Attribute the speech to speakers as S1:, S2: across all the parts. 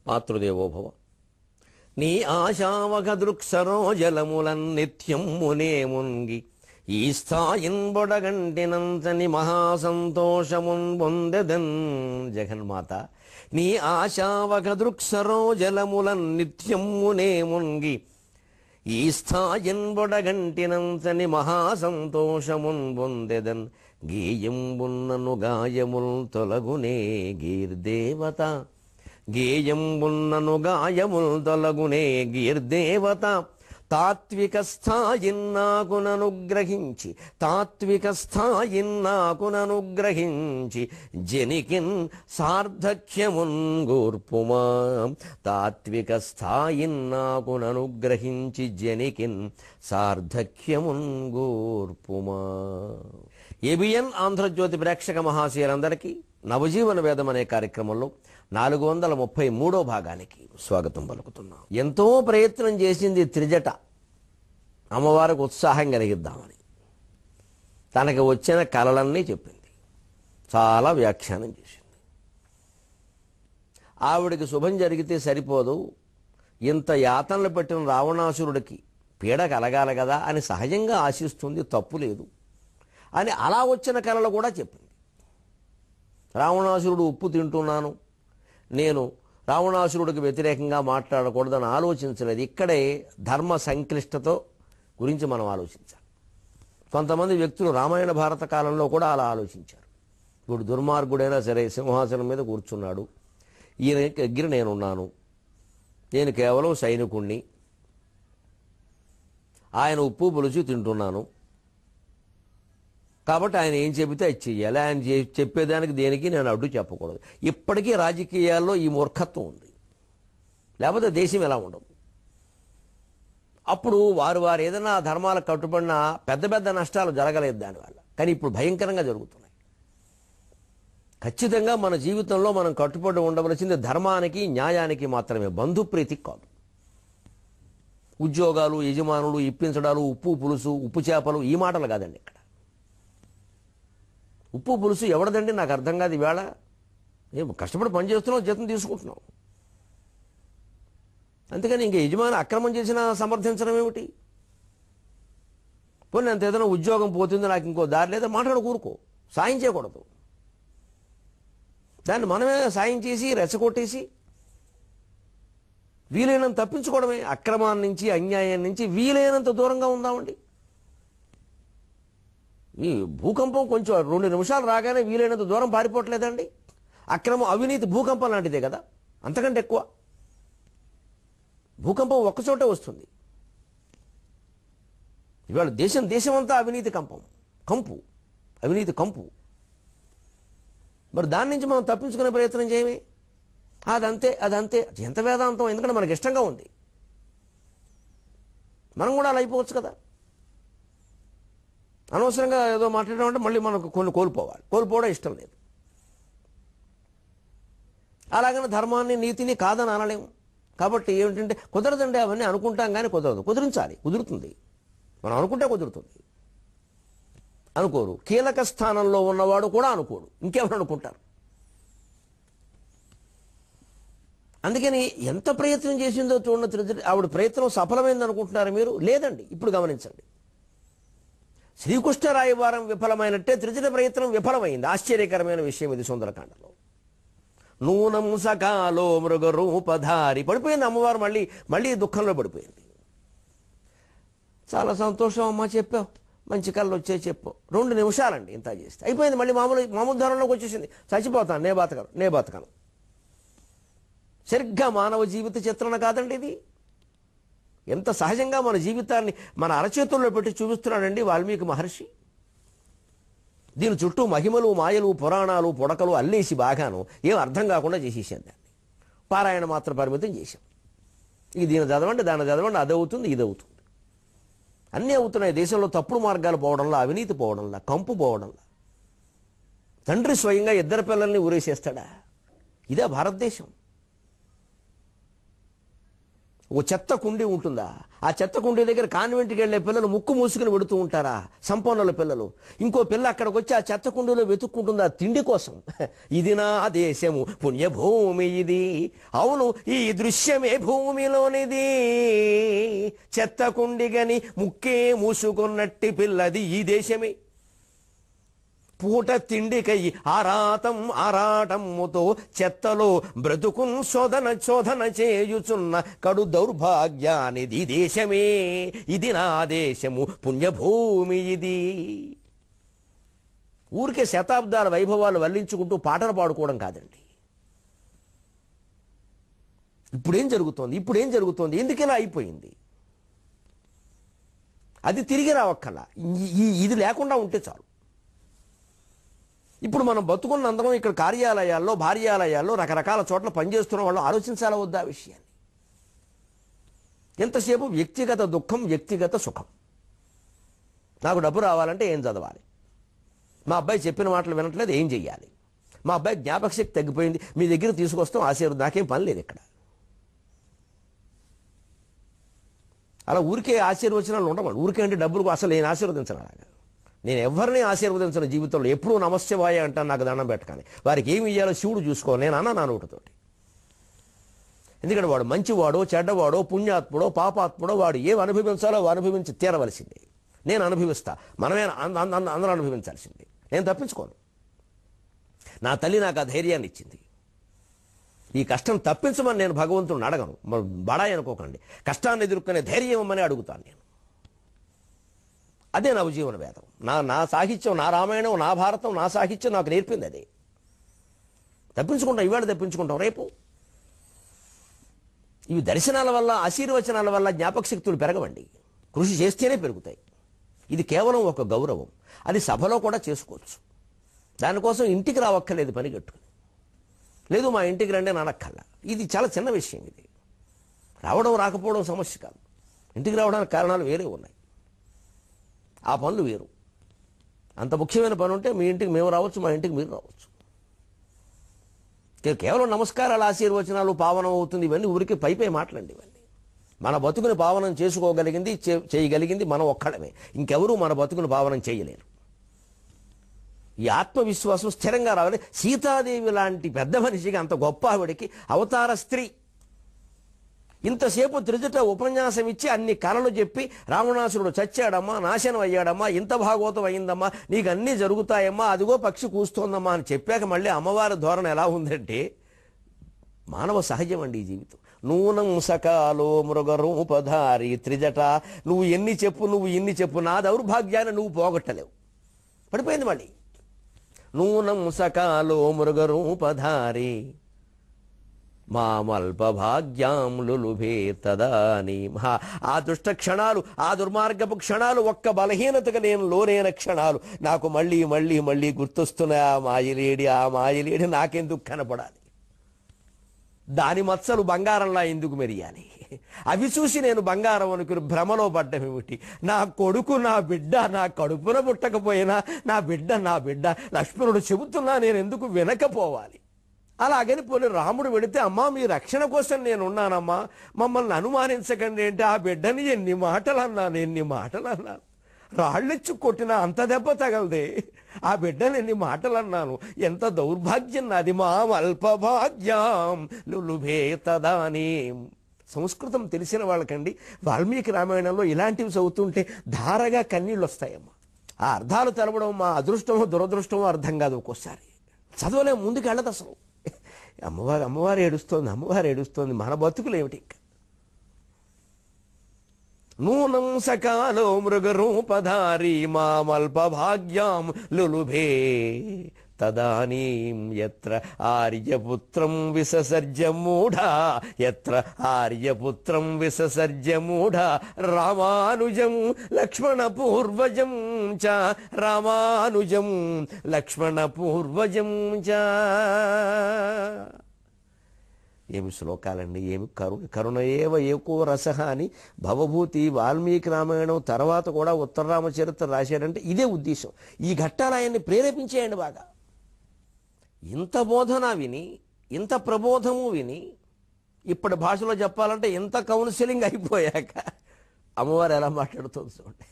S1: మాతృదేవోభవ. నీ ఆశావక దృక్సరోజలములన్నిత్యం మునే మున్గి ఈ స్థాయిన్బొడగంటినంతని మహాసంతోషమున్ పొందెదన్. జగన్మాత, నీ ఆశావక దృక్సరోజలములన్నిత్యం మునే మున్గి ఈ స్థాయిన్బొడగంటినంతని మహాసంతోషమున్ పొందెదన్. గేయంబున్నను గాయముల్ తొలగునే గీర్దేవత, గేయంబున్నను గాయముల్ తొలగునే గీర్దేవత. తాత్విక స్థాయిన్నాకుననుగ్రహించి, తాత్విక స్థాయిన్నాకుననుగ్రహించి జనికిన్ సార్థక్యమున్ గూర్పుమా. తాత్విక స్థాయిన్నాకుననుగ్రహించి జనికిన్ సార్థక్యమున్ గూర్పుమా. ఏబిఎన్ ఆంధ్రజ్యోతి ప్రేక్షక మహాశయులందరికీ నవజీవన వేదం అనే కార్యక్రమంలో 433వ భాగానికి స్వాగతం పలుకుతున్నాం. ఎంతో ప్రయత్నం చేసింది త్రిజట అమ్మవారికి ఉత్సాహం కలిగిద్దామని. తనకి వచ్చిన కలలన్నీ చెప్పింది, చాలా వ్యాఖ్యానం చేసింది. ఆవిడికి శుభం జరిగితే సరిపోదు, ఇంత యాతనలు పెట్టిన రావణాసురుడికి పీడ కలగాలి కదా అని సహజంగా ఆశిస్తుంది, తప్పు లేదు అని అలా వచ్చిన కళలు కూడా చెప్పింది. రావణాసురుడు ఉప్పు తింటున్నాను, నేను రావణాసురుడికి వ్యతిరేకంగా మాట్లాడకూడదని ఆలోచించలేదు. ఇక్కడే ధర్మ సంక్లిష్టతో గురించి మనం ఆలోచించాలి. కొంతమంది వ్యక్తులు రామాయణ భారత కాలంలో కూడా అలా ఆలోచించారు. ఇప్పుడు దుర్మార్గుడైనా సరే సింహాసనం మీద కూర్చున్నాడు, ఈయన దగ్గర నేనున్నాను, నేను కేవలం సైనికుణ్ణి, ఆయన ఉప్పు పులుసు తింటున్నాను కాబట్టి ఆయన ఏం చెబితే అది చెయ్యాలి, ఆయన చెప్పేదానికి దేనికి నేను అడ్డు చెప్పకూడదు. ఇప్పటికీ రాజకీయాల్లో ఈ మూర్ఖత్వం ఉంది, లేకపోతే దేశం ఎలా ఉండదు. అప్పుడు వారు ఏదైనా ధర్మాలకు కట్టుబడిన పెద్ద పెద్ద నష్టాలు జరగలేదు దానివల్ల, కానీ ఇప్పుడు భయంకరంగా జరుగుతున్నాయి. ఖచ్చితంగా మన జీవితంలో మనం కట్టుబడి ఉండవలసింది ధర్మానికి, న్యాయానికి మాత్రమే, బంధుప్రీతికి కాదు. ఉద్యోగాలు, యజమానులు, ఇప్పించడాలు, ఉప్పు పులుసు, ఉప్పు చేపలు ఈ మాటలు కాదండి. ఇక్కడ ఉప్పు పులుసు ఎవడదండి నాకు అర్థం కాదు. ఈవేళ మేము కష్టపడి పని చేస్తున్నాం, జీతం తీసుకుంటున్నాం, అందుకని ఇంక యజమాని అక్రమం చేసినా సమర్థించడం ఏమిటి? పోనీ అంత ఏదైనా ఉద్యోగం పోతుంది, నాకు ఇంకో దారి లేదా మాట్లాడు కూరుకో, సాయం చేయకూడదు. దాన్ని మనమే సాయం చేసి రెచ్చగొట్టేసి వీలైనంత తప్పించుకోవడమే. అక్రమాన్ని నుంచి, అన్యాయం నుంచి వీలైనంత దూరంగా ఉందామండి. ఈ భూకంపం కొంచెం 2 నిమిషాలు రాగానే వీలైనంత దూరం పారిపోవట్లేదండి. అక్రమం, అవినీతి భూకంపం లాంటిదే కదా, అంతకంటే ఎక్కువ. భూకంపం ఒక్కచోటే వస్తుంది. ఇవాళ దేశమంతా అవినీతి కంపు, అవినీతి కంపు. మరి దాని నుంచి మనం తప్పించుకునే ప్రయత్నం చేయమే. అదంతే ఎంత వేదాంతం, ఎందుకంటే మనకి ఇష్టంగా ఉంది. మనం కూడా అలా అయిపోవచ్చు కదా. అనవసరంగా ఏదో మాట్లాడమంటే మళ్ళీ మనకు కొన్ని కోల్పోవడం ఇష్టం లేదు. అలాగనే ధర్మాన్ని, నీతిని కాదని అనలేము. కాబట్టి ఏమిటంటే కుదరదండి, అవన్నీ అనుకుంటాం కానీ కుదరదు. కుదురుతుంది, మనం అనుకుంటే కుదురుతుంది. అనుకోరు. కీలక స్థానంలో ఉన్నవాడు కూడా అనుకోడు, ఇంకెవరు అనుకుంటారు? అందుకని ఎంత ప్రయత్నం చేసిందో చూడండి. ఆవిడ ప్రయత్నం సఫలమైంది అనుకుంటున్నారు మీరు? లేదండి. ఇప్పుడు గమనించండి, శ్రీకృష్ణరాయవారం విఫలమైనట్టే త్రిజట ప్రయత్నం విఫలమైంది. ఆశ్చర్యకరమైన విషయం ఇది సుందరకాండలో. నూనం సకాలో మృగ రూపధారి పడిపోయింది అమ్మవారు, మళ్ళీ దుఃఖంలో పడిపోయింది. చాలా సంతోషం అమ్మ, చెప్పావు, మంచి కళ్ళు వచ్చే చెప్పు. 2 నిమిషాలండి ఇంత చేస్తే అయిపోయింది. మళ్ళీ మామూలు ధరంలోకి వచ్చేసింది. చచ్చిపోతాను, నే బతకను. సరిగ్గా మానవ జీవిత చిత్రణ కాదండి ఇది. ఎంత సహజంగా మన జీవితాన్ని మన అరచేతుల్లో పెట్టి చూపిస్తున్నాడండి వాల్మీకి మహర్షి. దీని చుట్టూ మహిమలు, మాయలు, పురాణాలు, పుడకలు అల్లేసి బాగాను ఏం అర్థం కాకుండా చేసేసాం. దాన్ని పారాయణ మాత్రం పరిమితం చేశాం. ఇక దీన్ని చదవండి, దాన్ని చదవండి, అదవుతుంది, ఇదవుతుంది, అన్నీ అవుతున్నాయి. దేశంలో తప్పుడు మార్గాలు పోవడంలో, అవినీతి పోవడంలో, కంపు పోవడంలో. తండ్రి స్వయంగా 2 పిల్లల్ని ఊరేసేస్తాడా? ఇదే భారతదేశం. ఓ చెత్త కుండీ ఉంటుందా? ఆ చెత్త కుండీ దగ్గర కాన్వెంట్కి వెళ్ళే పిల్లలు ముక్కు మూసుకుని పెడుతూ ఉంటారా? సంపన్నుల పిల్లలు. ఇంకో పిల్ల అక్కడికి వచ్చి ఆ చెత్త కుండీలో వెతుక్కుంటుందా తిండి కోసం? ఇది నా దేశము పుణ్యభూమి ఇది. అవును, ఈ దృశ్యమే భూమిలోనిది. చెత్త కుండిగని ముక్కే మూసుకున్నట్టి పిల్లది ఈ దేశమే. పూట తిండికై ఆరాటముతో చెత్తలో బ్రతుకున్ శోధన చేయుచున్న కడు దౌర్భాగ్యానిది దేశమే. ఇది నా దేశము పుణ్యభూమి ఇది. ఊరికే శతాబ్దాల వైభవాలు వల్లించుకుంటూ పాటలు పాడుకోవడం కాదండి. ఇప్పుడేం జరుగుతోంది? ఎందుకు ఇలా అయిపోయింది? అది తిరిగి రావక్కల. ఇది లేకుండా ఉంటే చాలు. ఇప్పుడు మనం బతుకున్నందరం ఇక్కడ కార్యాలయాల్లో, భార్యాలయాల్లో, రకరకాల చోట్ల పనిచేస్తున్న వాళ్ళు ఆలోచించాలా వద్దా ఆ విషయాన్ని? ఎంతసేపు వ్యక్తిగత దుఃఖం, వ్యక్తిగత సుఖం. నాకు డబ్బు రావాలంటే ఏం చదవాలి? మా అబ్బాయి చెప్పిన మాటలు వినట్లేదు, ఏం చెయ్యాలి? మా అబ్బాయి జ్ఞాపక శక్తి తగ్గిపోయింది, మీ దగ్గర తీసుకొస్తాం, ఆశీర్వాదం. నాకేం పని లేదు ఇక్కడ. అలా ఊరికే ఆశీర్వచనాలు ఉండవు. ఊరికే అంటే డబ్బులు అసలు నేను ఆశీర్వదించను. అలాగా నేను ఎవరిని ఆశీర్వదించిన జీవితంలో. ఎప్పుడూ నమస్యవాయ అంటాను, నాకు దండం పెట్టగానే. వారికి ఏమి ఇయ్యాలో శివుడు చూసుకో, నేను అన్నా నా నోటితోటి. ఎందుకంటే వాడు మంచివాడో చెడ్డవాడో పుణ్యాత్ముడో పాపాత్ముడో వాడు ఏమి అనుభవించాలో అనుభవించి తీరవలసిందే. నేను అనుభవిస్తా, మనమే అందరూ అనుభవించాల్సిందే. నేను తప్పించుకోను. నా తల్లి నాకు ఆ ధైర్యాన్ని ఇచ్చింది. ఈ కష్టం తప్పించమని నేను భగవంతుడిని అడగను. బడాయి అనుకోకండి. కష్టాన్ని ఎదుర్కొనే ధైర్యం ఇవ్వమని అడుగుతాను నేను. అదే నా జీవన వేదం. నా సాహిత్యం, నా రామాయణం, నా భారతం, నా సాహిత్యం నాకు నేర్పింది అదే. తప్పించుకుంటాం, ఇవాళ తప్పించుకుంటాం, రేపు. ఇవి దర్శనాల వల్ల, ఆశీర్వచనాల వల్ల జ్ఞాపక శక్తులు పెరగవండి. కృషి చేస్తేనే పెరుగుతాయి. ఇది కేవలం ఒక గౌరవం. అది సభలో కూడా చేసుకోవచ్చు. దానికోసం ఇంటికి రావక్కర్లేదు పనిగట్టుకుని. లేదు మా ఇంటికి రండి అని అనక్కర్లా. ఇది చాలా చిన్న విషయం. ఇది రావడం రాకపోవడం సమస్య కాదు. ఇంటికి రావడానికి కారణాలు వేరే ఉన్నాయి. ఆ పనులు వేరు. అంత ముఖ్యమైన పని ఉంటే మీ ఇంటికి మేము రావచ్చు, మా ఇంటికి మీరు రావచ్చు. కేవలం నమస్కారాలు, ఆశీర్వచనాలు పావనం అవుతుంది, ఇవన్నీ ఊరికి పైపై మాటలండి. ఇవన్నీ మన బతుకుని పావనం చేసుకోగలిగింది, చేయగలిగింది మనం ఒక్కడమే. ఇంకెవరూ మన బతుకుని పావనం చేయలేరు. ఈ ఆత్మవిశ్వాసం స్థిరంగా రావాలి. సీతాదేవి లాంటి పెద్ద మనిషికి, అంత గొప్ప ఆవిడికి, అవతార స్త్రీ, ఇంతసేపు త్రిజట ఉపన్యాసం ఇచ్చి అన్ని కళలు చెప్పి, రావణాసురుడు చచ్చాడమ్మా, నాశనం అయ్యాడమ్మా, ఇంత భాగవతం అయిందమ్మా, నీకు అన్నీ జరుగుతాయమ్మా, అదిగో పక్షి కూస్తోందమ్మా అని చెప్పాక మళ్ళీ అమ్మవారి ధోరణి ఎలా ఉందంటే, మానవ సహజం అండి ఈ జీవితం. నూనం సకాలో మృగరూపధారి త్రిజట. నువ్వు ఎన్ని చెప్పు, నువ్వు ఇన్ని చెప్పు, నా దౌర్భాగ్యాన్ని నువ్వు పోగొట్టలేవు. పడిపోయింది మళ్ళీ. నూనం సకాలో మృగరూపధారి మామల్పభాగ్యాం లులుభే తదాని. ఆ దుష్ట క్షణాలు, ఆ దుర్మార్గపు క్షణాలు, ఒక్క బలహీనతగా నేను లోనైన క్షణాలు నాకు మళ్ళీ మళ్ళీ మళ్ళీ గుర్తొస్తున్నాయి. ఆ మాయలేడి నాకెందుకు కనపడాలి? దాని మచ్చలు బంగారంలా ఎందుకు మెరియాలి? అవి చూసి నేను బంగారం అనుకుని భ్రమలో పడ్డమేమిటి? నా కొడుకు, నా బిడ్డ నా కడుపున పుట్టకపోయినా నా బిడ్డ లక్ష్మణుడు చెబుతున్నా నేను ఎందుకు వినకపోవాలి? అలాగని పోనీ రాముడు వెళితే, అమ్మా మీ రక్షణ కోసం నేను ఉన్నానమ్మా, మమ్మల్ని అనుమానించకండి అంటే, ఆ బిడ్డని ఎన్ని మాటలు అన్నాను. రాళ్ళెచ్చు కొట్టినా అంత దెబ్బ తగలదే. ఆ బిడ్డని ఎన్ని మాటలు అన్నాను. ఎంత దౌర్భాగ్యం నాది. మామల్పభాగ్యాం లులుభే తదాని. సంస్కృతం తెలిసిన వాళ్ళకండి వాల్మీకి రామాయణంలో ఇలాంటివి చదువుతుంటే ధారగా కన్నీళ్ళు వస్తాయమ్మా. ఆ అర్థాలు తెలవడం మా అదృష్టమో దురదృష్టమో అర్థం కాదు. ఒక్కోసారి చదవలేము, ముందుకు వెళ్ళదు అసలు. అమ్మవారు ఏడుస్తోంది, మన బతుకులు ఏమిటి? నూనం సకాలో మృగరూపధారి మామల్పభాగ్యాం లులుభే తదానీం యత్ర ఆర్యపుత్రం విససర్జ మూఢ రామానుజం లక్ష్మణ పూర్వజం చ. ఏమి శ్లోకాలండి, ఏమి కరుణ ఏవ ఏకో రసహ అని భవభూతి వాల్మీకి రామాయణం తర్వాత కూడా ఉత్తర రామచరిత్ర రాశాడంటే ఇదే ఉద్దేశం. ఈ ఘట్టాలు ఆయన్ని ప్రేరేపించేయండి బాగా. ఇంత బోధన విని, ఇంత ప్రబోధము విని ఇప్పటి భాషలో చెప్పాలంటే ఎంత కౌన్సిలింగ్ అయిపోయాక అమ్మవారు ఎలా మాట్లాడుతుంది చూడండి.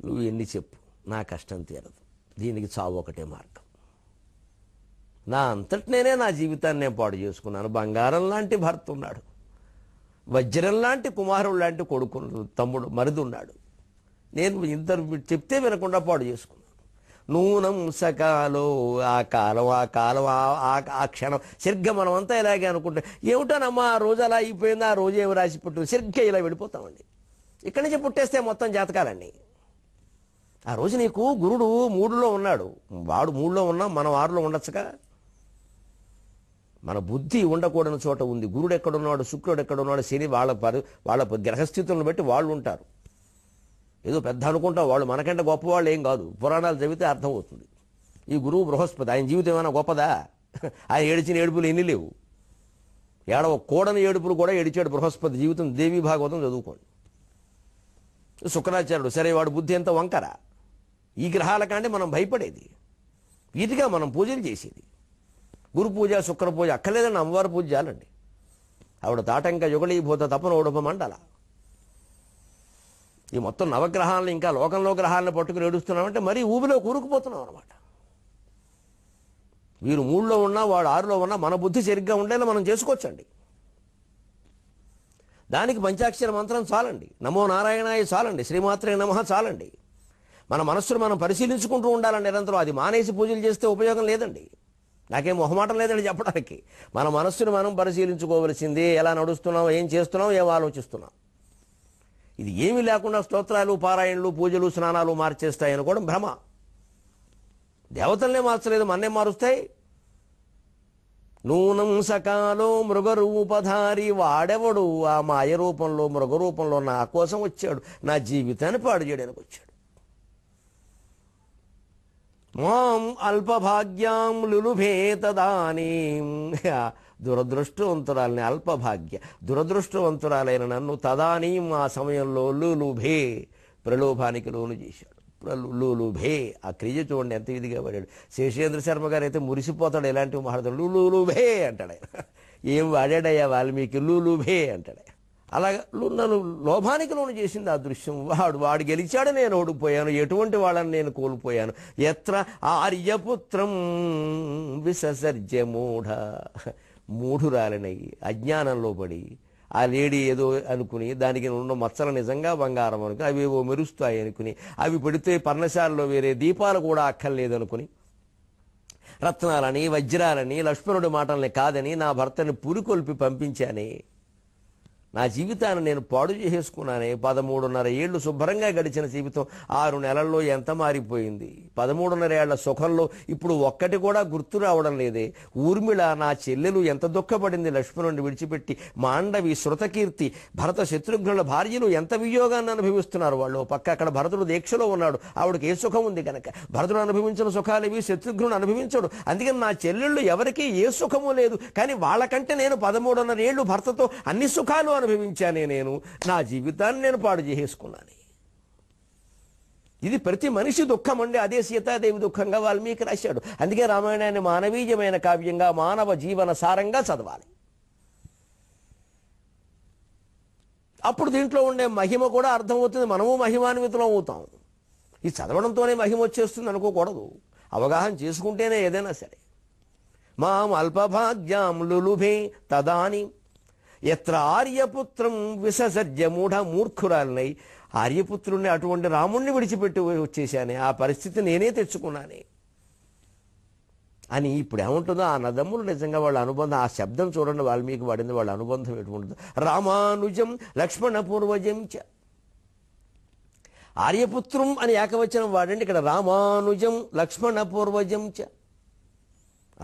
S1: నువ్వు ఎన్ని చెప్పు, నా కష్టం తీరదు, దీనికి చావు ఒకటే మార్గం. నా అంతటి నేనే నా జీవితాన్ని నేను పాడు చేసుకున్నాను. బంగారం లాంటి భర్త ఉన్నాడు, వజ్రం లాంటి కుమారుడు లాంటి కొడుకు తమ్ముడు మరిది ఉన్నాడు. నేను ఇద్దరు చెప్తే వినకుండా పాడు చేసుకున్నాను. నూనం సకాలో ఆ కాలం ఆ క్షణం సరిగ్గా మనమంతా ఇలాగే అనుకుంటాం. ఏమిటోనమ్మా ఆ రోజు అలా అయిపోయింది, ఆ రోజు ఏమి రాసి పుట్టింది, సరిగ్గా ఇలా వెళ్ళిపోతామండి. ఇక్కడి నుంచి పుట్టేస్తే మొత్తం జాతకాలండి. ఆ రోజు నీకు గురుడు మూడులో ఉన్నాడు, వాడు మూడులో ఉన్నా మనం 6లో ఉండొచ్చుగా. మన బుద్ధి ఉండకూడని చోట ఉంది. గురుడు ఎక్కడున్నాడు, శుక్రుడు ఎక్కడున్నాడు, శని వాళ్ళ గ్రహస్థితులను బట్టి వాళ్ళు ఉంటారు. ఏదో పెద్ద అనుకుంటాం, వాళ్ళు మనకంటే గొప్పవాళ్ళు ఏం కాదు. పురాణాలు చదివితే అర్థమవుతుంది. ఈ గురువు బృహస్పతి, ఆయన జీవితం ఏమైనా గొప్పదా? ఆయన ఏడిచిన ఏడుపులు ఎన్ని లేవు. కూడని ఏడుపులు కూడా ఏడిచాడు బృహస్పతి జీవితం. దేవీ భాగవతం చదువుకోండి. శుక్రాచార్యుడు, సరే వాడు బుద్ధి ఎంత వంకర. ఈ గ్రహాల కంటే మనం భయపడేది, వీటిగా మనం పూజలు చేసేది. గురు పూజ, శుక్ర పూజ అక్కర్లేదండి, అమ్మవారి పూజ చాలండి. ఆవిడ తాటంక యుగళీభూత తపన ఓడప మండల. ఈ మొత్తం నవగ్రహాలను ఇంకా లోకంలో గ్రహాలను పట్టుకుని ఏడుస్తున్నామంటే మరీ ఊబిలో కూరుకుపోతున్నాం అనమాట. వీరు 3లో ఉన్నా వాడు 6లో ఉన్నా మన బుద్ధి సరిగ్గా ఉండేలా మనం చేసుకోవచ్చండి. దానికి పంచాక్షర మంత్రం చాలండి, నమో నారాయణాయ చాలండి, శ్రీమాత్రే నమః చాలండి. మన మనస్సును మనం పరిశీలించుకుంటూ ఉండాలండి నిరంతరం. అది మానేసి పూజలు చేస్తే ఉపయోగం లేదండి. నాకేం మొహమాటం లేదండి చెప్పడానికి. మన మనస్సును మనం పరిశీలించుకోవలసింది. ఎలా నడుస్తున్నాం, ఏం చేస్తున్నాం, ఏం ఆలోచిస్తున్నాం. ఇది ఏమీ లేకుండా స్తోత్రాలు, పారాయణలు, పూజలు, స్నానాలు మార్చేస్తాయని కూడా భ్రమ. దేవతల్నే మార్చలేదు, మన్నే మారుస్తాయి. నూనం సకాలో మృగరూపధారి, వాడెవడు ఆ మాయ రూపంలో మృగరూపంలో నా కోసం వచ్చాడు, నా జీవితాన్ని పాడు చేయడానికి వచ్చాడు. మాం అల్పభాగ్యాం లులుభే తదానీం, దురదృష్టవంతురాలని అల్పభాగ్య దురదృష్టవంతురాలైన నన్ను తదానీం ఆ సమయంలో లులుభే ప్రలోభానికి లోను చేశాడు. లులుభే ఆ క్రియ చూడండి ఎంత ఇదిగా పడాడు. శేషేంద్ర శర్మ గారు అయితే మురిసిపోతాడు. ఎలాంటి మహారాజు లులుభే అంటాడు ఆయన. ఏం వాడాడయ్యా వాల్మీకి, లులుభే అంటాడు. అలాగా నన్ను లోభానికి లోను చేసింది ఆ దృశ్యం. వాడు గెలిచాడు, నేను ఓడిపోయాను. ఎటువంటి వాళ్ళని నేను కోల్పోయాను. ఎత్ర ఆర్యపుత్రం విసర్జ్య మూఢురాలినై అజ్ఞానంలో పడి ఆ లేడీ ఏదో అనుకుని దానికి ఉన్న మచ్చలు నిజంగా బంగారం అనుకుని అవి ఏవో మెరుస్తాయి అనుకుని అవి పెడితే పర్ణశాలలో వేరే దీపాలు కూడా అక్కర్లేదనుకుని రత్నాలని వజ్రాలని లక్ష్మణుడి మాటల్ని కాదని నా భర్తని పురికొల్పి పంపించానే. నా జీవితాన్ని నేను పాడు చేసుకున్నానే. 13.5 ఏళ్ళు శుభ్రంగా గడిచిన జీవితం 6 నెలల్లో ఎంత మారిపోయింది. 13.5 ఏళ్ల సుఖంలో ఇప్పుడు ఒక్కటి కూడా గుర్తు రావడం లేదే. ఊర్మిళ నా చెల్లెలు ఎంత దుఃఖపడింది లక్ష్మణుడిని విడిచిపెట్టి. మాండవి, శృతకీర్తి, భరత శత్రుఘ్నుల భార్యలు ఎంత వియోగాన్ని అనుభవిస్తున్నారు. వాళ్ళు పక్క అక్కడ భరతుడు దీక్షలో ఉన్నాడు, ఆవిడకి ఏ సుఖం ఉంది కనుక. భరతుడు అనుభవించిన సుఖాలు ఇవి శత్రుఘ్నుడు అనుభవించడు. అందుకని నా చెల్లెళ్ళు ఎవరికీ ఏ సుఖము లేదు. కానీ వాళ్ళకంటే నేను 13.5 ఏళ్ళు భర్తతో అన్ని సుఖాలు అనుభవించానే. నేను నా జీవితాన్ని నేను పాడు చేసుకున్నాను. ఇది ప్రతి మనిషి దుఃఖం అండి. అదే సీతాదేవి దుఃఖంగా వాల్మీకి రాశాడు. అందుకే రామాయణాన్ని మానవీయమైన కావ్యంగా, మానవ జీవన సారంగా చదవాలి. అప్పుడు దీంట్లో ఉండే మహిమ కూడా అర్థమవుతుంది. మనము మహిమాన్వితులం అవుతాం. ఈ చదవడంతోనే మహిమ వచ్చేస్తుంది అనుకోకూడదు. అవగాహన చేసుకుంటేనే ఏదైనా సరే. మాం అల్పభాగ్యాం లులుభే తదాని ఎత్ర ఆర్యపుత్రం విసర్జ్య మూర్ఖురాలనై, ఆర్యపుత్రుణ్ణి అటువంటి రాముణ్ణి విడిచిపెట్టి వచ్చేసానే. ఆ పరిస్థితి నేనే తెచ్చుకున్నానే అని. ఇప్పుడు ఏముంటుందో ఆ నదమ్ములు నిజంగా వాళ్ళ అనుబంధం. ఆ శబ్దం చూడండి వాల్మీకి వాడింది. వాళ్ళ అనుబంధం ఎటువంటిదో. రామానుజం లక్ష్మణ పూర్వజం చ. ఆర్యపుత్రం అని ఏకవచనం వాడండి ఇక్కడ. రామానుజం లక్ష్మణ పూర్వజం చ.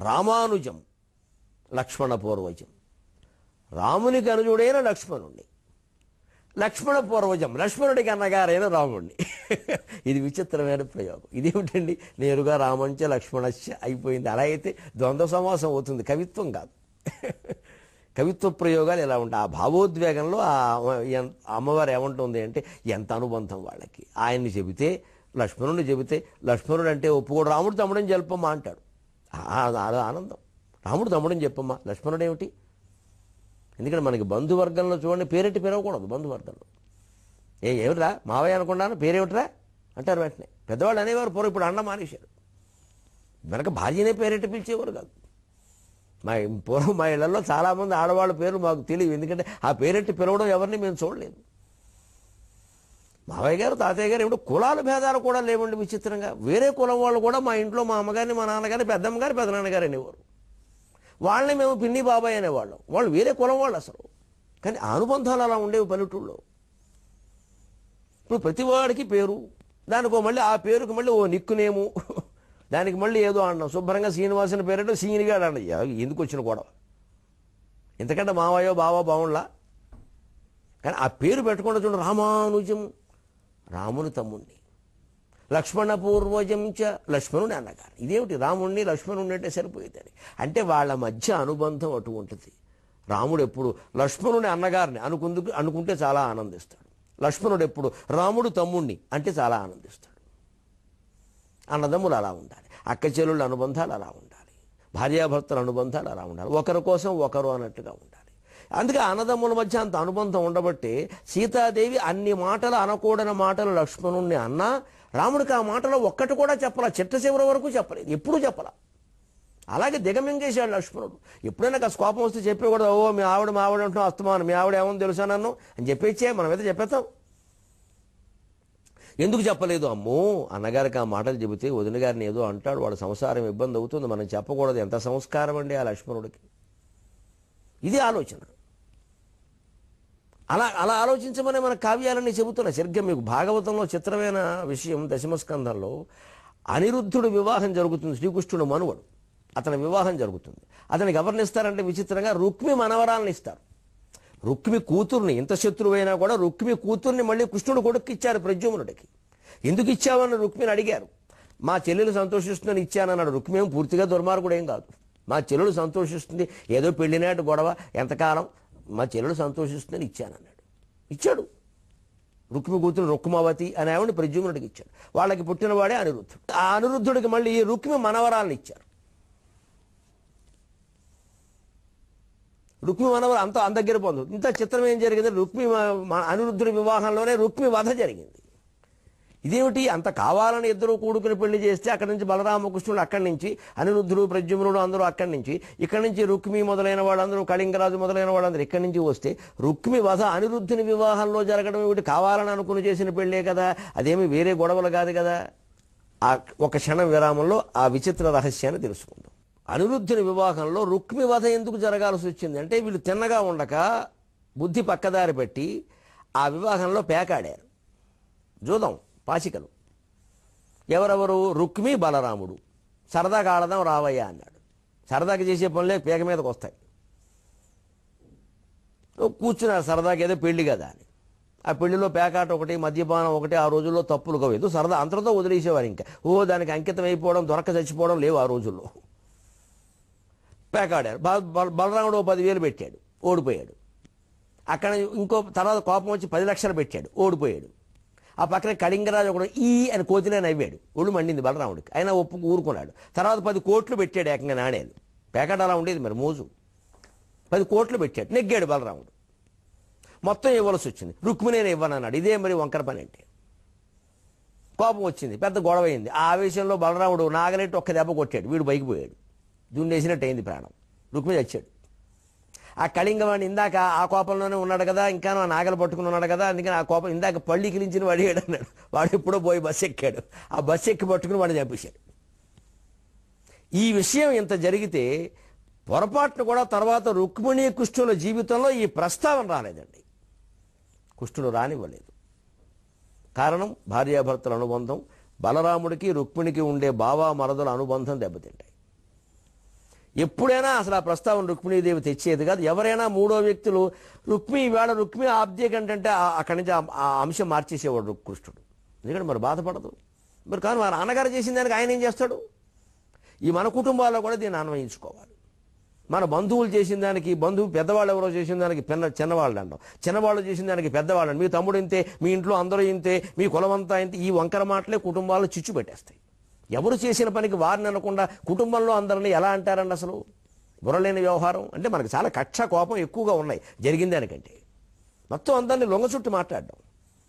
S1: రామానుజం లక్ష్మణ పూర్వజం, రామునికి అనుజుడైన లక్ష్మణుణ్ణి. లక్ష్మణ పూర్వజం, లక్ష్మణుడికి అన్నగారైన రాముణ్ణి. ఇది విచిత్రమైన ప్రయోగం. ఇదేమిటండి, నేరుగా రామంచ లక్ష్మణశ్చ అయిపోయింది. అలా అయితే ద్వంద్వ సమాసం అవుతుంది, కవిత్వం కాదు. కవిత్వ ప్రయోగాలు ఎలా ఉంటాయి. ఆ భావోద్వేగంలో ఆ అమ్మవారు ఏమంటుంది అంటే ఎంత అనుబంధం వాళ్ళకి. ఆయన్ని చెబితే, లక్ష్మణుడిని చెబితే, లక్ష్మణుడు అంటే ఒప్పుకోడు. రాముడు తమ్ముడని చెప్పమ్మా అంటాడు. ఆనందం. రాముడు తమ్ముడని చెప్పమ్మా, లక్ష్మణుడు ఏమిటి? ఎందుకంటే మనకి బంధువర్గంలో చూడండి పేరెట్టి పిలవకూడదు. బంధువర్గంలో ఏమిట్రా మావయ్య అనుకున్నాను పేరేమిట్రా అంటారు వెంటనే. పెద్దవాళ్ళు అనేవారు పూర్వం, ఇప్పుడు అన్న మానేశారు. వెనక భార్యనే పేరెట్టి పిలిచేవారు కాదు. పూర్వం మా ఇళ్లలో చాలామంది ఆడవాళ్ళ పేర్లు మాకు తెలియదు, ఎందుకంటే ఆ పేరెట్టి పిలవడం ఎవరిని మేము చూడలేదు. మావయ్య గారు తాతయ్య గారు ఏమిటో కులాల భేదాలు కూడా లేవండి. విచిత్రంగా వేరే కులం వాళ్ళు కూడా మా ఇంట్లో మా అమ్మగారిని మా నాన్నగారిని పెద్దమ్మ గారు పెద్దనాన్నగారు అనేవారు. వాళ్ళని మేము పిన్ని బాబాయ్ అనేవాళ్ళం. వాళ్ళు వేరే కులం వాళ్ళు అసలు. కానీ ఆ అనుబంధాలు అలా ఉండేవి పల్లెటూళ్ళలో. ఇప్పుడు ప్రతివాడికి పేరు, దానికో మళ్ళీ ఆ పేరుకి మళ్ళీ ఓ నిక్కునేము, దానికి మళ్ళీ ఏదో అన్నాం. శుభ్రంగా శ్రీనివాసుని పేరంటే సీనిగాడు అన్న. ఎందుకు వచ్చిన గొడవ? ఎందుకంటే మావయ్యో బావో బావుండ్లా. కానీ ఆ పేరు పెట్టకుండా చూడండి, రామానుజం రాముని తమ్ముణ్ణి, లక్ష్మణ పూర్వజం చ లక్ష్మణుని అన్నగారు. ఇదేమిటి రాముణ్ణి లక్ష్మణుని అంటే సరిపోయేదని. అంటే వాళ్ళ మధ్య అనుబంధం అటువంటిది. రాముడు ఎప్పుడు లక్ష్మణుని అన్నగారిని అనుకుంటే చాలా ఆనందిస్తాడు. లక్ష్మణుడు ఎప్పుడు రాముడు తమ్ముణ్ణి అంటే చాలా ఆనందిస్తాడు. అన్నదమ్ములు అలా ఉండాలి, అక్క చెల్లుళ్ళ అనుబంధాలు అలా ఉండాలి, భార్యాభర్తల అనుబంధాలు అలా ఉండాలి, ఒకరి కోసం ఒకరు అన్నట్టుగా ఉండాలి. అందుకే అన్నదమ్ముల మధ్య అంత అనుబంధం ఉండబట్టి సీతాదేవి అన్ని మాటలు అనకూడని మాటలు లక్ష్మణుణ్ణి అన్నా రాముడికి ఆ మాటలో ఒక్కటి కూడా చెప్పాల, చిట్ట చివరి వరకు చెప్పలేదు, ఎప్పుడూ చెప్పాల. అలాగే దిగమింగేశాడు లక్ష్మణుడు. ఎప్పుడైనా కాస్త కోపం వస్తే చెప్పేకూడదు, ఓ మీ ఆవిడ మా ఆవిడ అంటున్నావు అస్తమానం, మీ ఆవిడ ఏమని తెలుసా నన్ను అని చెప్పేచ్చే, మనమైతే చెప్పేస్తాం. ఎందుకు చెప్పలేదు? అమ్మో అన్నగారికి ఆ మాటలు చెబితే వదిన గారిని ఏదో అంటాడు, వాడు సంసారం ఇబ్బంది అవుతుంది, మనం చెప్పకూడదు. ఎంత సంస్కారం అండి ఆ లక్ష్మణుడికి. ఇది ఆలోచన. అలా అలా ఆలోచించమని మన కావ్యాలన్నీ చెబుతున్నాయి. సరిగ్గా మీకు భాగవతంలో చిత్రమైన విషయం, దశమస్కంధంలో అనిరుద్ధుడు వివాహం జరుగుతుంది. శ్రీకృష్ణుడు మనువడు, అతని వివాహం జరుగుతుంది. అతనికి ఎవరిని ఇస్తారంటే విచిత్రంగా రుక్మి మనవరాలను ఇస్తారు. రుక్మి కూతుర్ని, ఇంత శత్రువైనా కూడా రుక్మి కూతుర్ని మళ్ళీ కృష్ణుడు కొడుకు ఇచ్చారు ప్రద్యుమ్నుడికి. ఎందుకు ఇచ్చావని రుక్మిని అడిగారు. మా చెల్లెలు సంతోషిస్తుందని ఇచ్చానన్నాడు. రుక్మి ఏం పూర్తిగా దుర్మార్గుడు ఏం కాదు. మా చెల్లెలు సంతోషిస్తుంది, ఏదో పెళ్లినాటి గొడవ, ఎంతకాలం మా చెల్లెలు సంతోషిస్తుందని ఇచ్చానన్నాడు. ఇచ్చాడు. రుక్మి కూతురు రుక్మావతి అనే ఆవిడని ప్రద్యుమ్నుడికి ఇచ్చాడు. వాళ్ళకి పుట్టినవాడే అనిరుద్ధుడు. ఆ అనిరుద్ధుడికి మళ్ళీ ఈ రుక్మి మనవరాలను ఇచ్చారు. రుక్మి మనవరు అంత దగ్గర పొందు. ఇంత చిత్రం ఏం జరిగింది? రుక్మి అనిరుద్ధుడి వివాహంలోనే రుక్మి వధ జరిగింది. ఇదేమిటి? అంత కావాలని ఇద్దరు కూడుకుని పెళ్లి చేస్తే అక్కడి నుంచి బలరామకృష్ణుడు, అక్కడి నుంచి అనిరుద్ధుడు ప్రద్యుమ్నుడు అందరూ అక్కడి నుంచి, ఇక్కడి నుంచి రుక్మి మొదలైన వాళ్ళందరూ, కళింగరాజు మొదలైన వాళ్ళందరూ ఇక్కడి నుంచి వస్తే రుక్మి వధ అనిరుద్ధుని వివాహంలో జరగడం ఏమిటి? కావాలని అనుకుని చేసిన పెళ్లే కదా, అదేమి వేరే గొడవలు కాదు కదా. ఒక క్షణం విరామంలో ఆ విచిత్ర రహస్యాన్ని తెలుసుకుందాం. అనిరుద్ధుని వివాహంలో రుక్మి వధ ఎందుకు జరగాల్సి వచ్చింది అంటే, వీళ్ళు తిన్నగా ఉండక బుద్ధి పక్కదారి పెట్టి ఆ వివాహంలో పేకాడారు. చూద్దాం పాచికలు. ఎవరెవరు? రుక్మి బలరాముడు. సరదాగా ఆడదాం రావయ్యా అన్నాడు. సరదాకి చేసే పనులే పేక మీదకి వస్తాయి. కూర్చున్నారు సరదాకి, ఏదో పెళ్లి కదా అని. ఆ పెళ్లిలో పేకాట ఒకటి, మద్యపానం ఒకటి. ఆ రోజుల్లో తప్పులు కావేదు, సరదా అంతటితో వదిలేసేవారు. ఇంకా దానికి అంకితం అయిపోవడం, దొరక చచ్చిపోవడం లేవు ఆ రోజుల్లో. పేకాడారు. బలరాముడు 10,000 పెట్టాడు, ఓడిపోయాడు. అక్కడ ఇంకో తర్వాత కోపం వచ్చి 10 లక్షలు పెట్టాడు, ఓడిపోయాడు. ఆ పక్కన కళింగరాజు ఒకడు ఈ అని కోతినే నవ్వాడు. ఒళ్ళు మండింది బలరాముడికి, అయినా ఊరుకున్నాడు. తర్వాత 10 కోట్లు పెట్టాడు ఏకంగా నాణేలు. పేకాట అలా ఉండేది మరి మోజు. 10 కోట్లు పెట్టాడు, నెగ్గాడు బలరాముడు. మొత్తం ఇవ్వాల్సి వచ్చింది. రుక్మిణిని ఇవ్వనన్నాడు. ఇదే మరి వంకర పని అంటే. కోపం వచ్చింది, పెద్ద గొడవ అయింది. ఆ ఆవేశంలో బలరాముడు నాగలెట్టి ఒక్క దెబ్బ కొట్టాడు. వీడు బయకి పోయాడు. దున్నేసినట్టు అయింది ప్రాణం. రుక్మిణి వచ్చాడు. ఆ కళింగవాడిని ఇందాక ఆ కోపంలోనే ఉన్నాడు కదా, ఇంకా నాగలు పట్టుకుని ఉన్నాడు కదా, అందుకని ఆ కోపం ఇందాక పళ్ళి కిలించిన వాడు అన్నాడు. వాడు ఎప్పుడో పోయి బస్సు ఎక్కాడు. ఆ బస్సు ఎక్కి పట్టుకుని వాడిని చంపేశాడు. ఈ విషయం ఇంత జరిగితే పొరపాటును కూడా తర్వాత రుక్మిణి కృష్ణుల జీవితంలో ఈ ప్రస్తావన రాలేదండి. కృష్ణుడు రానివ్వలేదు. కారణం భార్యాభర్తల అనుబంధం. బలరాముడికి రుక్మిణికి ఉండే బావా మరదల అనుబంధం దెబ్బతింటాయి. ఎప్పుడైనా అసలు ఆ ప్రస్తావన రుక్మిణీదేవి తెచ్చేది కాదు. ఎవరైనా మూడో వ్యక్తులు ఇవాళ రుక్మి ఆబ్జే కంటే అక్కడి నుంచి ఆ అంశం మార్చేసేవాడు కృష్ణుడు. ఎందుకంటే మరి బాధపడదు మరి. కానీ వారి నాన్నగారు చేసిన దానికి ఆయన ఏం చేస్తాడు? ఈ మన కుటుంబాల్లో కూడా దీన్ని అన్వయించుకోవాలి. మన బంధువులు చేసిన దానికి పెద్దవాళ్ళు ఎవరో చేసిన దానికి చిన్నవాళ్ళు అంటాం, చిన్నవాళ్ళు చేసిన దానికి పెద్దవాళ్ళు. మీ తమ్ముడు ఇంతే, మీ ఇంట్లో అందరూ ఇంతే, మీ కులమంతా ఇంతే. ఈ వంకర మాటలే కుటుంబాలను చిచ్చు పెట్టేస్తాయి. ఎవరు చేసిన పనికి వారిని అనకుండా కుటుంబంలో అందరినీ ఎలా అంటారండి అసలు? బుర్రలేని వ్యవహారం అంటే మనకు చాలా కక్ష కోపం ఎక్కువగా ఉన్నాయి జరిగిన దానికంటే. మొత్తం అందరినీ లొంగ చుట్టూ మాట్లాడడం,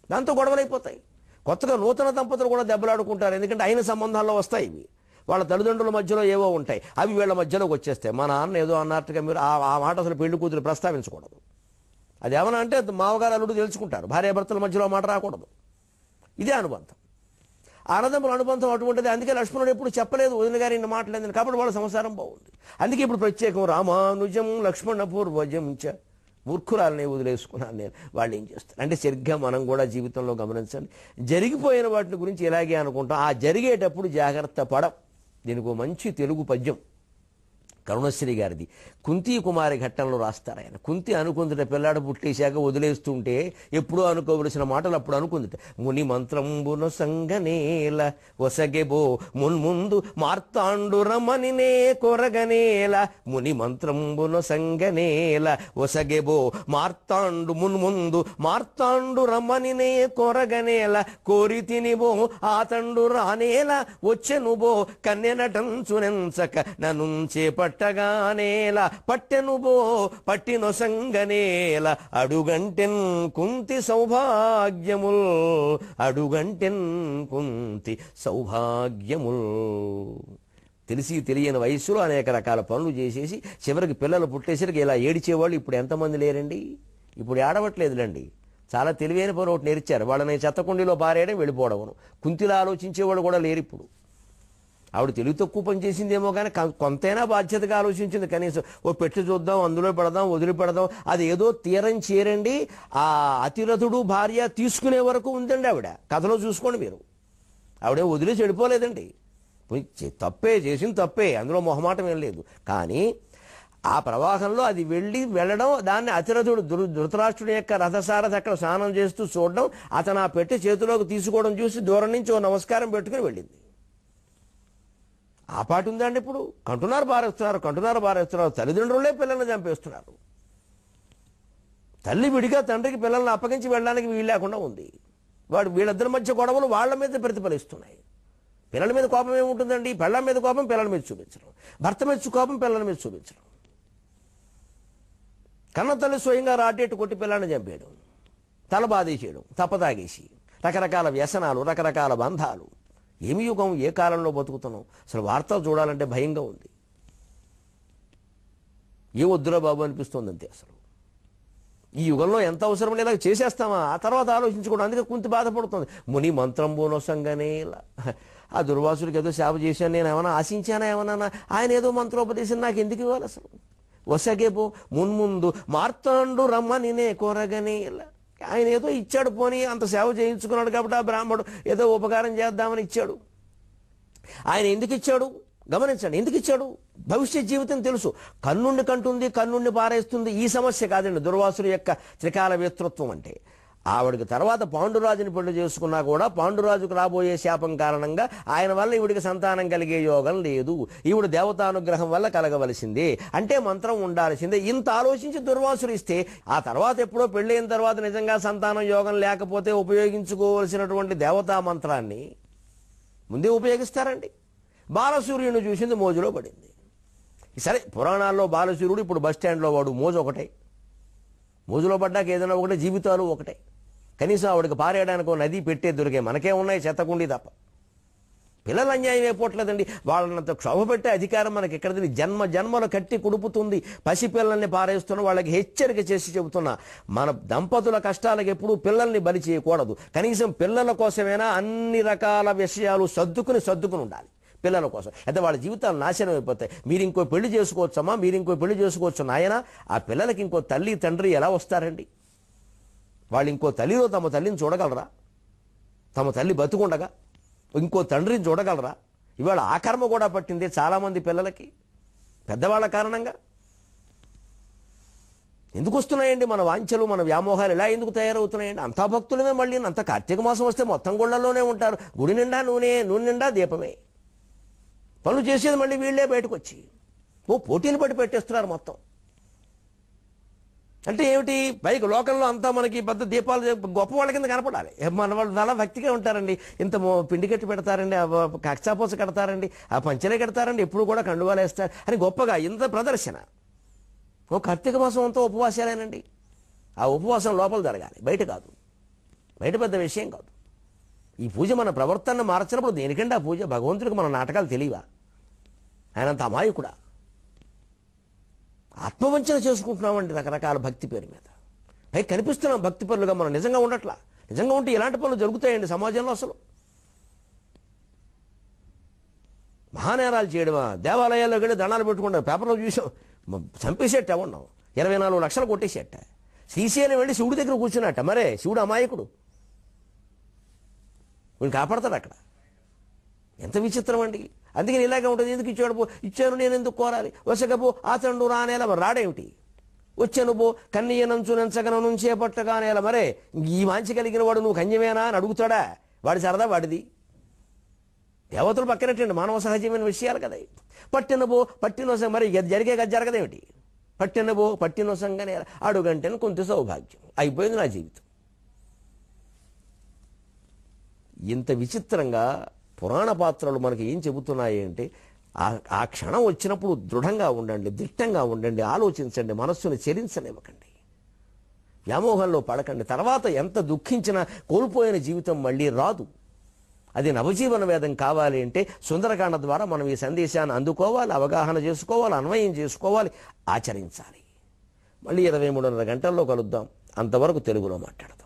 S1: దాంతో గొడవలైపోతాయి. కొత్తగా నూతన దంపతులు కూడా దెబ్బలాడుకుంటారు, ఎందుకంటే అయిన సంబంధాల్లో వస్తాయి ఇవి. వాళ్ళ తల్లిదండ్రుల మధ్యలో ఏవో ఉంటాయి, అవి వీళ్ళ మధ్యలోకి వచ్చేస్తాయి. మా నాన్న ఏదో అన్నట్టుగా మీరు ఆ మాట అసలు పెళ్లి కూతురు ప్రస్తావించకూడదు. అది ఏమన్నా అంటే మామగారు అల్లుడు తెలుసుకుంటారు, భార్యాభర్తల మధ్యలో మాట రాకూడదు. ఇదే అనుబంధం, అన్నదమ్ముల అనుబంధం అటువంటిది. అందుకే లక్ష్మణుడు ఎప్పుడు చెప్పలేదు వదిన గారి ఇన్ని మాట్లాడింది, కాబట్టి వాళ్ళ సంసారం బాగుంది. అందుకే ఇప్పుడు ప్రత్యేకం రామానుజం లక్ష్మణ పూర్వజం చ, మూర్ఖురాలని వదిలేసుకున్నాను నేను. వాళ్ళు ఏం చేస్తారు అంటే సరిగ్గా మనం కూడా జీవితంలో గమనించండి, జరిగిపోయిన వాటి గురించి ఇలాగే అనుకుంటాం, ఆ జరిగేటప్పుడు జాగ్రత్త పడం. దీనికి ఒక మంచి తెలుగు పద్యం కరుణశ్రీ గారిది, కుంతి కుమారి ఘట్టంలో రాస్తారు ఆయన. కుంతి అనుకుందిట పిల్లాడు పుట్టేశాక వదిలేస్తుంటే ఎప్పుడూ అనుకోవలసిన మాటలు అప్పుడు అనుకుందిట. ముని మంత్రంబున సంగనేల ఒసగెబో మున్ముందు మార్తాండు రమనినే కొరగనేల, ముని మంత్రంబున సంగనేల ఒసగెబో మార్తాండు మున్ముందు మార్తాండు రమనినే కొరగనేల, కోరి తినిబో ఆతండు రానేల, వచ్చెనుబో కన్నెనటంచునెంచక నన్ను చేపట్టగానేల, పట్టెనుబో పట్టినొసంగనేల, అడుగంటెన్ కుంతి సౌభాగ్యముల్, అడుగంటెన్ కుంతి సౌభాగ్యముల్. తెలిసి తెలియని వయస్సులో అనేక రకాల పనులు చేసేసి చివరికి పిల్లలు పుట్టేసరికి ఇలా ఏడిచేవాళ్ళు ఇప్పుడు ఎంతమంది లేరండి. ఇప్పుడు ఏడవట్లేదులేండి, చాలా తెలివైన పని ఒకటి నేర్చారు. వాళ్ళని చెత్తకుండీలో పారేయడం, వెళ్ళిపోవడం. కుంతిలో ఆలోచించేవాళ్ళు కూడా లేరు ఇప్పుడు. ఆవిడ తెలివి తక్కువ పని చేసిందేమో కానీ కొంతైనా బాధ్యతగా ఆలోచించింది. కనీసం ఓ పెట్టి చూద్దాం, అందులో పెడదాం, వదిలిపెడదాం, అది ఏదో తీరం చేరండి. ఆ అతిరథుడు భార్య తీసుకునే వరకు ఉందండి ఆవిడ. కథలో చూసుకోండి మీరు, ఆవిడే వదిలేసి వెళ్ళిపోలేదండి. తప్పే చేసింది, తప్పే, అందులో మొహమాటం ఏం లేదు. కానీ ఆ ప్రవాహంలో అది వెళ్ళడం, దాన్ని అతిరథుడు ధృతరాష్ట్రుడి యొక్క రథసారథి అక్కడ స్నానం చేస్తూ చూడడం, అతను ఆ పెట్టి చేతిలోకి తీసుకోవడం చూసి దూరం నుంచి ఓ నమస్కారం పెట్టుకుని వెళ్ళింది. ఆ పాటు ఉందండి. ఇప్పుడు కంటున్నారు పారేస్తున్నారు, తల్లిదండ్రులే పిల్లల్ని చంపేస్తున్నారు. తల్లి విడిగా తండ్రికి పిల్లల్ని అప్పగించి వెళ్ళడానికి వీలు లేకుండా ఉంది. వీళ్ళిద్దరి మధ్య గొడవలు వాళ్ళ మీద ప్రతిఫలిస్తున్నాయి. పిల్లల మీద కోపం ఏముంటుందండి? పిల్లల మీద కోపం పిల్లల మీద చూపించడం, భర్త మీద కోపం పిల్లల మీద చూపించడం. కన్న తల్లి స్వయంగా రాటేట్టు కొట్టి పిల్లల్ని చంపేయడం, తల బాధేసేయడం, తప్పదాగేసి, రకరకాల వ్యసనాలు, రకరకాల బంధాలు. ఏమి యుగం, ఏ కాలంలో బతుకుతున్నాం? అసలు వార్తలు చూడాలంటే భయంగా ఉంది. ఏ వద్దురా బాబు అనిపిస్తుంది అంతే. అసలు ఈ యుగంలో ఎంత అవసరం లేదా చేసేస్తామా, ఆ తర్వాత ఆలోచించుకోవడం. అందుకే కుంతి బాధపడుతుంది. ముని మంత్రంబోనొసంగానే ఇలా, ఆ దుర్వాసుడికి ఏదో సేవ చేశాను, నేను ఏమైనా ఆశించానా, ఏమన్నా ఆయన ఏదో మంత్రోపదేశం నాకు ఎందుకు ఇవ్వాలి? అసలు ఒసగేబో మున్ముందు మార్తాండు రమ్మనినే కోరగనే ఇలా, ఆయన ఏదో ఇచ్చాడు, పోనీ అంత సేవ చేయించుకున్నాడు కాబట్టి ఆ బ్రాహ్మడు ఏదో ఉపకారం చేద్దామని ఇచ్చాడు. ఆయన ఎందుకు ఇచ్చాడు గమనించండి. ఎందుకు ఇచ్చాడు? భవిష్యత్ జీవితం తెలుసు. కన్నుండి కంటుంది, కన్నుండి పారేస్తుంది, ఈ సమస్య కాదండి దుర్వాసుడి యొక్క త్రికాల వేతృత్వం అంటే. ఆవిడికి తర్వాత పాండురాజుని పెళ్లి చేసుకున్నా కూడా పాండురాజుకు రాబోయే శాపం కారణంగా ఆయన వల్ల ఈవిడికి సంతానం కలిగే యోగం లేదు. ఈవిడ దేవతానుగ్రహం వల్ల కలగవలసిందే, అంటే మంత్రం ఉండాల్సిందే. ఇంత ఆలోచించి దుర్వాసుడు ఇస్తే, ఆ తర్వాత ఎప్పుడో పెళ్ళైన తర్వాత నిజంగా సంతానం యోగం లేకపోతే ఉపయోగించుకోవలసినటువంటి దేవతా మంత్రాన్ని ముందే ఉపయోగిస్తారండి. బాలసూర్యుని చూసింది మోజులో పడింది. సరే, పురాణాల్లో బాలసూర్యుడు, ఇప్పుడు బస్టాండ్లో వాడు మోజు ఒకటే. మోజులో పడ్డాక ఏదైనా ఒకటే, జీవితాలు ఒకటే. కనీసం ఆవిడకి పారేయడానికి నది పెట్టే దొరికే మనకే ఉన్నాయి, చెత్తకుండి తప్ప. పిల్లలు అన్యాయం అయిపోవట్లేదండి. వాళ్ళనంత క్షోభ పెట్టే అధికారం మనకి ఎక్కడది? జన్మ జన్మలు కట్టి కుడుపుతుంది. పసిపిల్లల్ని పారేస్తున్న వాళ్ళకి హెచ్చరిక చేసి చెబుతున్నా, మన దంపతుల కష్టాలకు ఎప్పుడూ పిల్లల్ని బలి చేయకూడదు. కనీసం పిల్లల కోసమైనా అన్ని రకాల విషయాలు సర్దుకుని ఉండాలి పిల్లల కోసం. అయితే వాళ్ళ జీవితాలు నాశనం అయిపోతాయి. మీరు ఇంకో పెళ్లి చేసుకోవచ్చమ్మా, మీరు ఇంకో పెళ్లి చేసుకోవచ్చు నాయన. ఆ పిల్లలకి ఇంకో తల్లి తండ్రి ఎలా వస్తారండి? వాళ్ళు ఇంకో తల్లిలో తమ తల్లిని చూడగలరా? తమ తల్లి బతుకుండగా ఇంకో తండ్రిని చూడగలరా? ఇవాళ ఆ కర్మ కూడా పట్టింది చాలామంది పిల్లలకి, పెద్దవాళ్ళ కారణంగా. ఎందుకు వస్తున్నాయండి మన వాంఛలు, మన వ్యామోహాలు ఇలా ఎందుకు తయారవుతున్నాయండి? అంతా భక్తులమే. మళ్ళీ అంత కార్తీక మాసం వస్తే మొత్తం గుళ్ళల్లోనే ఉంటారు. గుడి నిండా నూనె నిండా దీపమే. పనులు చేసేది మళ్ళీ వీళ్ళే బయటకు వచ్చి పోటీలు పట్టి పెట్టేస్తున్నారు మొత్తం. అంటే ఏమిటి? పైకి లోకంలో అంతా మనకి పెద్ద దీపాలు గొప్ప వాళ్ళ కింద కనపడాలి. మన వాళ్ళు చాలా భక్తిగా ఉంటారండి, ఇంత పిండి కట్టి పెడతారండి, కక్షాపూస కడతారండి, ఆ పంచలే కడతారండి, ఎప్పుడు కూడా కండువాలు వేస్తారు అని గొప్పగా ఇంత ప్రదర్శన. ఓ కార్తీక మాసం అంతా ఉపవాసాలేనండి. ఆ ఉపవాసం లోపల జరగాలి, బయట కాదు. బయట పెద్ద విషయం కాదు. ఈ పూజ మన ప్రవర్తన మార్చినప్పుడు దేనికంటే ఆ పూజ? భగవంతుడికి మన నాటకాలు తెలియవా? ఆయనంత అమాయకుడా? ఆత్మవంచన చేసుకుంటున్నామండి రకరకాల భక్తి పేరు మీద. పైకి కనిపిస్తున్నాం భక్తి పనులుగా, మనం నిజంగా ఉండట్లా. నిజంగా ఉంటే ఇలాంటి పనులు జరుగుతాయండి సమాజంలో. అసలు మహానేరాలు చేయడమా? దేవాలయాల్లోకి వెళ్ళి దండాలు పెట్టుకుంటారు. పేపర్లో చూసాం, చంపేసేట ఉన్నాం, 24 లక్షలు కొట్టేసేట. శ్రీశైలం వెళ్ళి శివుడి దగ్గర కూర్చున్నట్ట. మరే శివుడు అమాయకుడు, వీడిని కాపాడతాడు అక్కడ. ఎంత విచిత్రం అండి. అందుకని ఇలాగే ఉంటుంది. ఎందుకు ఇచ్చాడు పో, ఇచ్చాను నేను ఎందుకు కోరాలి, వసగపో ఆతండు రానేలా మరి రాడేమిటి? వచ్చాను పో కన్యనంచు నెంచగన నుంచే పట్టగానేలా. మరే ఈ మాంచి కలిగిన వాడు నువ్వు కన్యమేనా అని అడుగుతాడా? వాడి సరదా వాడిది. దేవతలు పక్కనట్టండి, మానవ సహజమైన విషయాలు కదా. పట్టినబో పట్టినోసం, మరి జరిగే కదా జరగదేమిటి? పట్టినబో పట్టినోసంగానే అడుగంటేనే కొంత సౌభాగ్యం. అయిపోయింది నా జీవితం. ఇంత విచిత్రంగా పురాణ పాత్రలు మనకి ఏం చెబుతున్నాయి అంటే, ఆ క్షణం వచ్చినప్పుడు దృఢంగా ఉండండి, దిట్టంగా ఉండండి, ఆలోచించండి, మనస్సును చెరించనివ్వకండి, వ్యామోహంలో పడకండి. తర్వాత ఎంత దుఃఖించినా కోల్పోయిన జీవితం మళ్ళీ రాదు. అది నవజీవన వేదం కావాలి అంటే సుందరకాండ ద్వారా మనం ఈ సందేశాన్ని అందుకోవాలి, అవగాహన చేసుకోవాలి, అన్వయం చేసుకోవాలి, ఆచరించాలి. మళ్ళీ 23:30 గంటల్లో కలుద్దాం. అంతవరకు తెలుగులో మాట్లాడదాం.